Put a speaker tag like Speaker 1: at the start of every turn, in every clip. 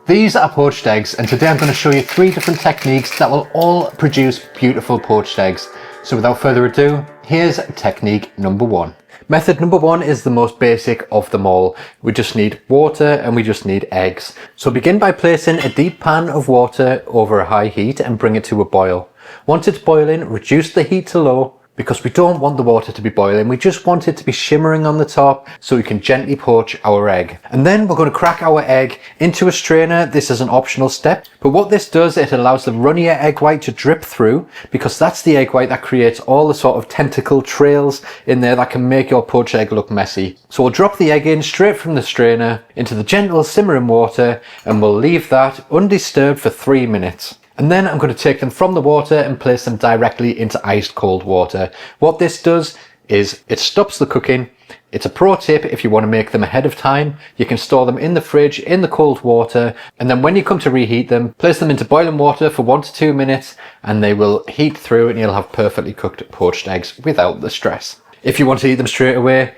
Speaker 1: These are poached eggs, and today I'm going to show you 3 different techniques that will all produce beautiful poached eggs. So without further ado, here's technique number 1. Method number 1 is the most basic of them all. We just need water and we just need eggs. So begin by placing a deep pan of water over a high heat and bring it to a boil. Once it's boiling, reduce the heat to low, because we don't want the water to be boiling, we just want it to be shimmering on the top so we can gently poach our egg. And then we're going to crack our egg into a strainer. This is an optional step, but what this does, it allows the runnier egg white to drip through, because that's the egg white that creates all the sort of tentacle trails in there that can make your poached egg look messy. So we'll drop the egg in straight from the strainer into the gentle simmering water, and we'll leave that undisturbed for 3 minutes. And then I'm going to take them from the water and place them directly into ice cold water. What this does is it stops the cooking. It's a pro tip if you want to make them ahead of time. You can store them in the fridge in the cold water, and then when you come to reheat them, place them into boiling water for 1 to 2 minutes and they will heat through and you'll have perfectly cooked poached eggs without the stress. If you want to eat them straight away,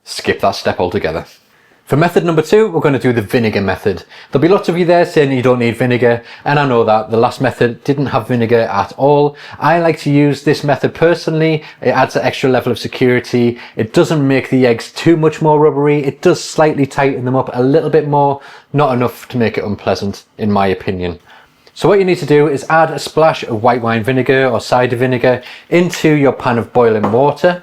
Speaker 1: skip that step altogether. For method number 2, we're going to do the vinegar method. There'll be lots of you there saying you don't need vinegar, and I know that the last method didn't have vinegar at all. I like to use this method personally. It adds an extra level of security. It doesn't make the eggs too much more rubbery. It does slightly tighten them up a little bit more, not enough to make it unpleasant, in my opinion. So what you need to do is add a splash of white wine vinegar or cider vinegar into your pan of boiling water.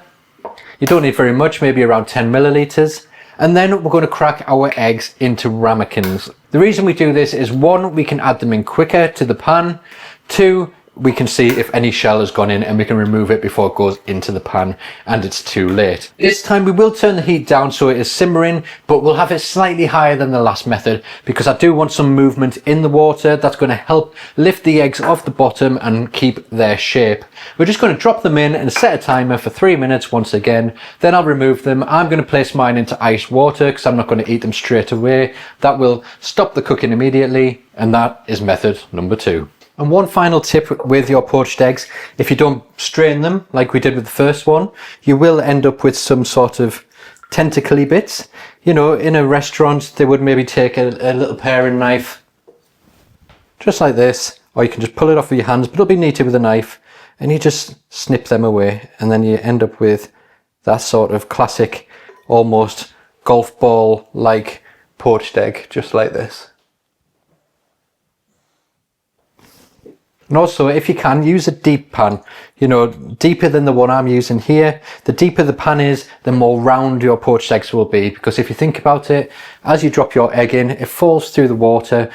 Speaker 1: You don't need very much, maybe around 10 milliliters. And then we're going to crack our eggs into ramekins. The reason we do this is 1, we can add them in quicker to the pan. 2, we can see if any shell has gone in and we can remove it before it goes into the pan and it's too late. This time we will turn the heat down so it is simmering, but we'll have it slightly higher than the last method because I do want some movement in the water. That's going to help lift the eggs off the bottom and keep their shape. We're just going to drop them in and set a timer for 3 minutes once again. Then I'll remove them. I'm going to place mine into ice water because I'm not going to eat them straight away. That will stop the cooking immediately, and that is method number 2. And one final tip with your poached eggs: if you don't strain them like we did with the first one, you will end up with some sort of tentacly bits. You know, in a restaurant they would maybe take a little paring knife just like this, or you can just pull it off with your hands, but it'll be neater with a knife, and you just snip them away, and then you end up with that sort of classic, almost golf ball like poached egg, just like this. And also, if you can, use a deep pan, you know, deeper than the one I'm using here. The deeper the pan is, the more round your poached eggs will be, because if you think about it, as you drop your egg in, it falls through the water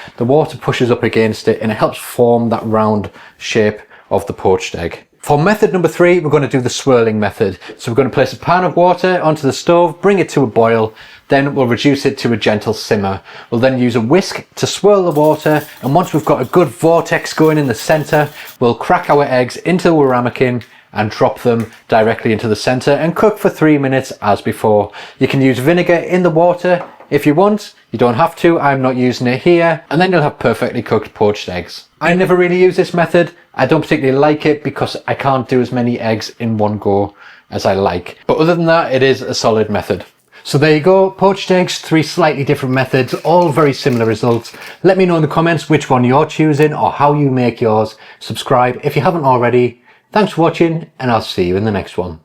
Speaker 1: pushes up against it, and it helps form that round shape of the poached egg. For method number 3, we're going to do the swirling method. So we're going to place a pan of water onto the stove, bring it to a boil, then we'll reduce it to a gentle simmer. We'll then use a whisk to swirl the water, and once we've got a good vortex going in the center, we'll crack our eggs into a ramekin and drop them directly into the center and cook for 3 minutes as before. You can use vinegar in the water if you want. You don't have to, I'm not using it here, and then you'll have perfectly cooked poached eggs. I never really use this method. I don't particularly like it because I can't do as many eggs in one go as I like. But other than that, it is a solid method. So there you go, poached eggs, 3 slightly different methods, all very similar results. Let me know in the comments which one you're choosing or how you make yours. Subscribe if you haven't already. Thanks for watching, and I'll see you in the next one.